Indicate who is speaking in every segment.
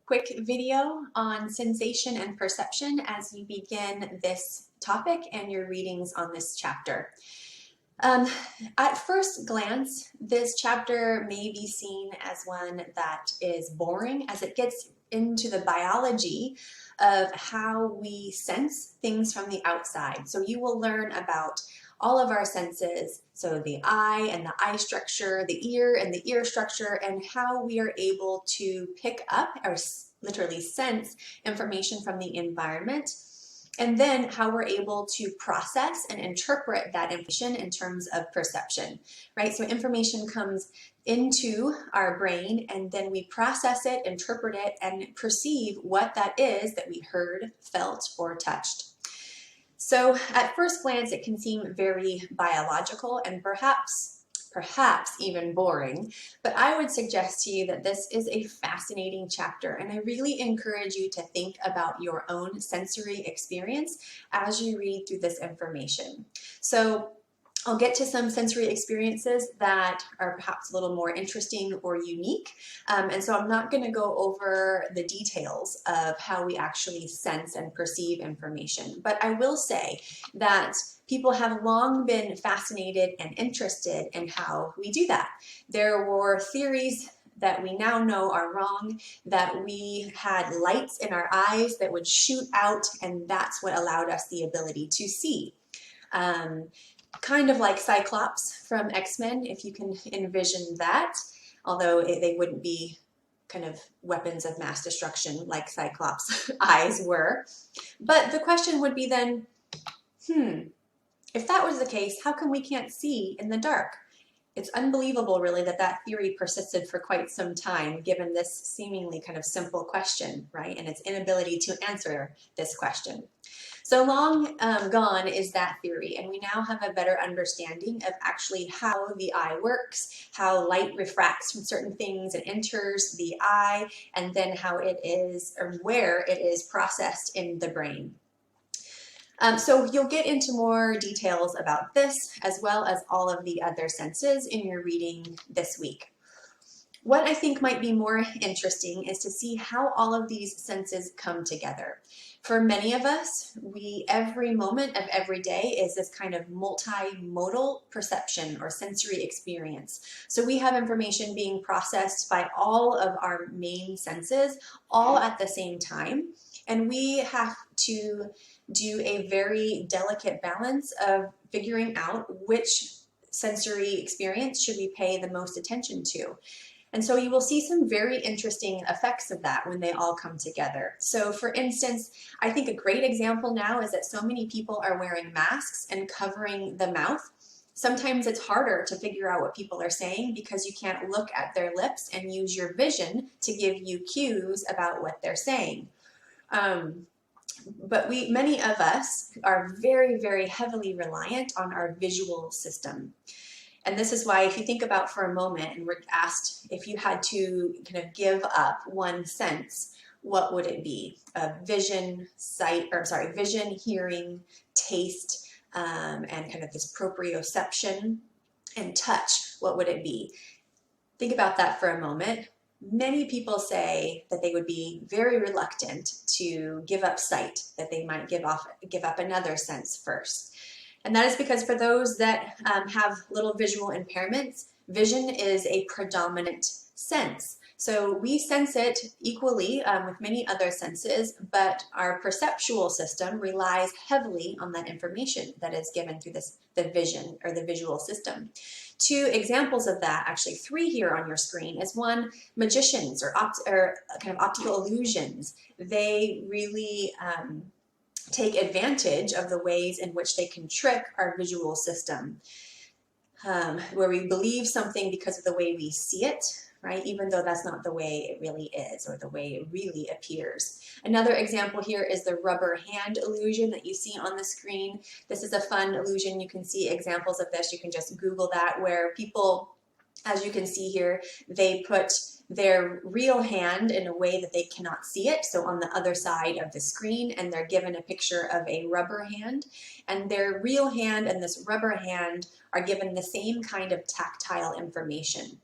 Speaker 1: quick video on sensation and perception as you begin this topic and your readings on this chapter. At first glance, this chapter may be seen as one that is boring as it gets into the biology of how we sense things from the outside. So you will learn about all of our senses, so the eye and the eye structure, the ear and the ear structure, and how we are able to pick up or literally sense information from the environment, and then how we're able to process and interpret that information in terms of perception, right? So information comes into our brain and then we process it, interpret it, and perceive what that is that we heard, felt, or touched. So at first glance, it can seem very biological and perhaps even boring, but I would suggest to you that this is a fascinating chapter, and I really encourage you to think about your own sensory experience as you read through this information. So I'll get to some sensory experiences that are perhaps a little more interesting or unique. And so I'm not going to go over the details of how we actually sense and perceive information. But I will say that people have long been fascinated and interested in how we do that. There were theories that we now know are wrong, that we had lights in our eyes that would shoot out, and that's what allowed us the ability to see. Kind of like Cyclops from X-Men, if you can envision that, although they wouldn't be kind of weapons of mass destruction like Cyclops' eyes were. But the question would be then, if that was the case, how come we can't see in the dark? It's unbelievable, really, that that theory persisted for quite some time, given this seemingly kind of simple question, right? And its inability to answer this question. So long gone is that theory, and we now have a better understanding of actually how the eye works, how light refracts from certain things and enters the eye, and then how it is, or where it is processed in the brain. So you'll get into more details about this, as well as all of the other senses in your reading this week. What I think might be more interesting is to see how all of these senses come together. For many of us, every moment of every day is this kind of multimodal perception or sensory experience. So we have information being processed by all of our main senses all at the same time, and we have to do a very delicate balance of figuring out which sensory experience should we pay the most attention to. And so you will see some very interesting effects of that when they all come together. So for instance, I think a great example now is that so many people are wearing masks and covering the mouth. Sometimes it's harder to figure out what people are saying because you can't look at their lips and use your vision to give you cues about what they're saying. But many of us are very, very heavily reliant on our visual system. And this is why, if you think about for a moment, and we're asked if you had to kind of give up one sense, what would it be? Vision, vision, hearing, taste, and kind of this proprioception and touch. What would it be? Think about that for a moment. Many people say that they would be very reluctant to give up sight, that they might give up another sense first. And that is because for those that have little visual impairments, vision is a predominant sense. So we sense it equally with many other senses, but our perceptual system relies heavily on that information that is given through the vision or the visual system. Two examples of that, actually three here on your screen, is one, magicians or kind of optical illusions. They really take advantage of the ways in which they can trick our visual system, where we believe something because of the way we see it, right? Even though that's not the way it really is or the way it really appears. Another example here is the rubber hand illusion that you see on the screen. This is a fun illusion. You can see examples of this. You can just Google that, where people, as you can see here, they put their real hand in a way that they cannot see it, so on the other side of the screen, and they're given a picture of a rubber hand, and their real hand and this rubber hand are given the same kind of tactile information.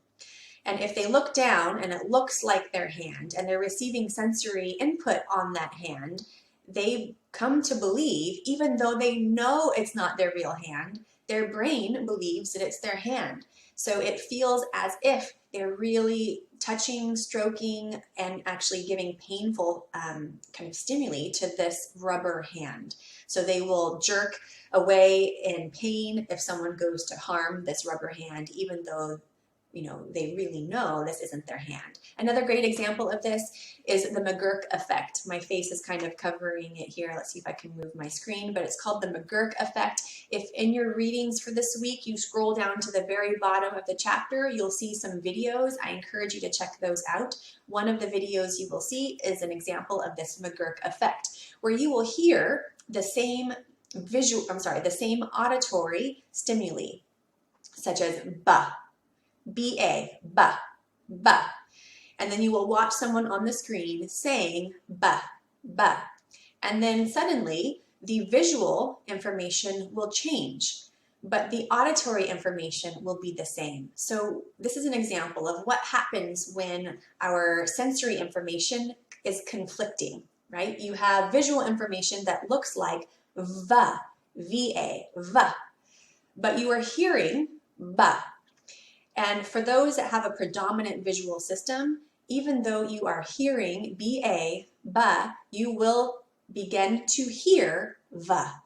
Speaker 1: And if they look down and it looks like their hand and they're receiving sensory input on that hand, they come to believe, even though they know it's not their real hand, their brain believes that it's their hand. So it feels as if they're really touching, stroking, and actually giving painful kind of stimuli to this rubber hand. So they will jerk away in pain if someone goes to harm this rubber hand, even though they really know this isn't their hand. Another great example of this is the McGurk Effect. My face is kind of covering it here. Let's see if I can move my screen, but it's called the McGurk Effect. If in your readings for this week, you scroll down to the very bottom of the chapter, you'll see some videos. I encourage you to check those out. One of the videos you will see is an example of this McGurk Effect, where you will hear the same the same auditory stimuli, such as ba, B-A, ba, ba. And then you will watch someone on the screen saying ba, ba. And then suddenly the visual information will change, but the auditory information will be the same. So this is an example of what happens when our sensory information is conflicting, right? You have visual information that looks like va, V-A, va, but you are hearing ba. And for those that have a predominant visual system, even though you are hearing B-A, ba, you will begin to hear va,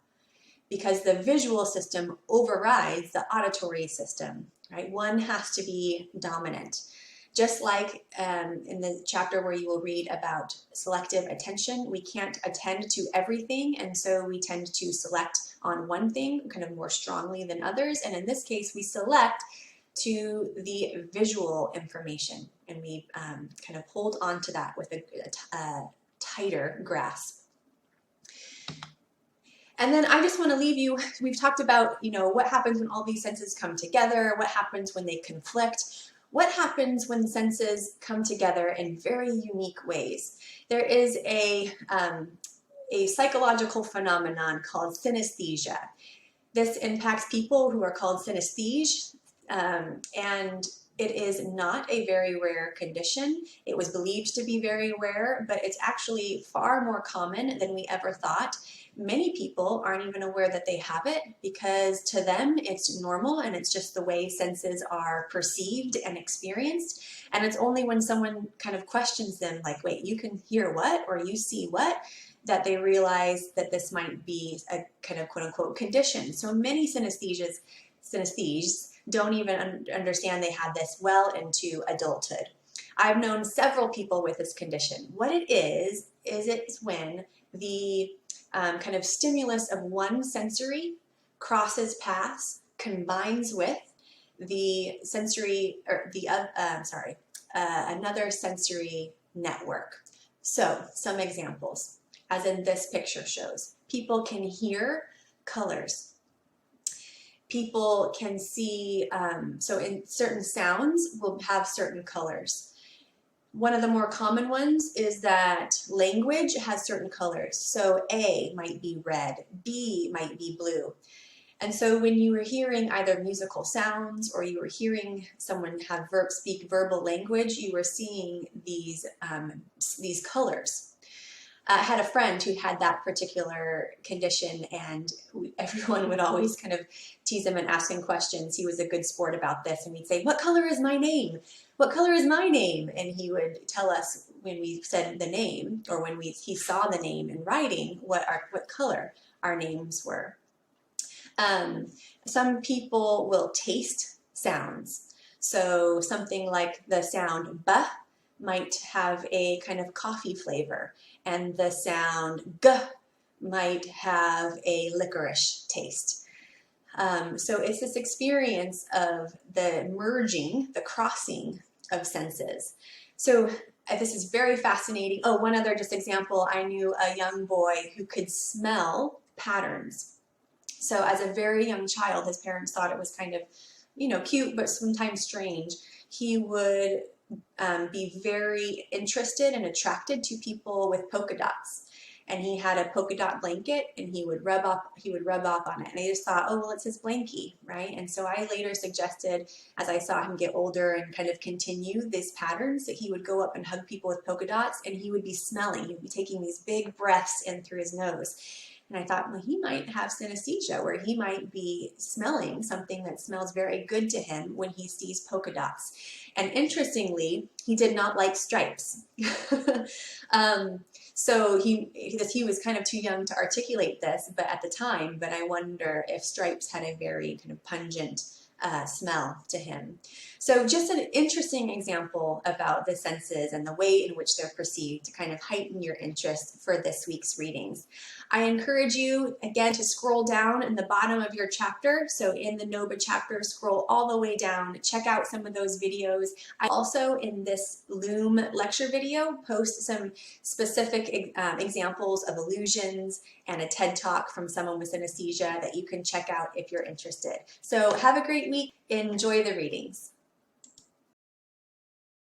Speaker 1: because the visual system overrides the auditory system, right? One has to be dominant. Just like in the chapter where you will read about selective attention, we can't attend to everything, and so we tend to select on one thing kind of more strongly than others. And in this case, we select to the visual information, and we kind of hold on to that with a tighter grasp. And then I just want to leave you, we've talked about, what happens when all these senses come together, what happens when they conflict, what happens when senses come together in very unique ways. There is a psychological phenomenon called synesthesia. This impacts people who are called synesthesic, and it is not a very rare condition. It was believed to be very rare, but it's actually far more common than we ever thought. Many people aren't even aware that they have it because to them it's normal and it's just the way senses are perceived and experienced. And it's only when someone kind of questions them, like, wait, you can hear what or you see what, that they realize that this might be a kind of quote-unquote condition. So many synesthesias don't even understand they have this well into adulthood. I've known several people with this condition. What it is it's when the kind of stimulus of one sensory crosses paths, combines with the sensory, or another sensory network. So some examples, as in this picture shows. People can hear colors. People can see, so in certain sounds will have certain colors. One of the more common ones is that language has certain colors. So A might be red, B might be blue. And so when you were hearing either musical sounds or you were hearing someone speak verbal language, you were seeing these colors. I had a friend who had that particular condition, and everyone would always kind of tease him and ask him questions. He was a good sport about this, and we'd say, "What color is my name? What color is my name?" And he would tell us when we said the name, or when he saw the name in writing, what color our names were. Some people will taste sounds. So something like the sound "b" might have a kind of coffee flavor, and the sound "g" might have a licorice taste. So it's this experience of the merging, the crossing of senses. So this is very fascinating. Oh, one other just example, I knew a young boy who could smell patterns. So as a very young child, his parents thought it was kind of, cute, but sometimes strange. He would be very interested and attracted to people with polka dots. and he had a polka dot blanket, and he would rub off on it. And I just thought, oh, well, it's his blankie, right? And so I later suggested, as I saw him get older and kind of continue these patterns, that he would go up and hug people with polka dots, and he would be smelling. He would be taking these big breaths in through his nose. And I thought, well, he might have synesthesia, where he might be smelling something that smells very good to him when he sees polka dots. And interestingly, he did not like stripes. So he was kind of too young to articulate this, but at the time, but I wonder if stripes had a very kind of pungent smell to him. So just an interesting example about the senses and the way in which they're perceived to kind of heighten your interest for this week's readings. I encourage you, again, to scroll down in the bottom of your chapter. So in the NOVA chapter, scroll all the way down, check out some of those videos. I also, in this Loom lecture video, post some specific examples of illusions and a TED Talk from someone with synesthesia that you can check out if you're interested. So have a great week. Enjoy the readings.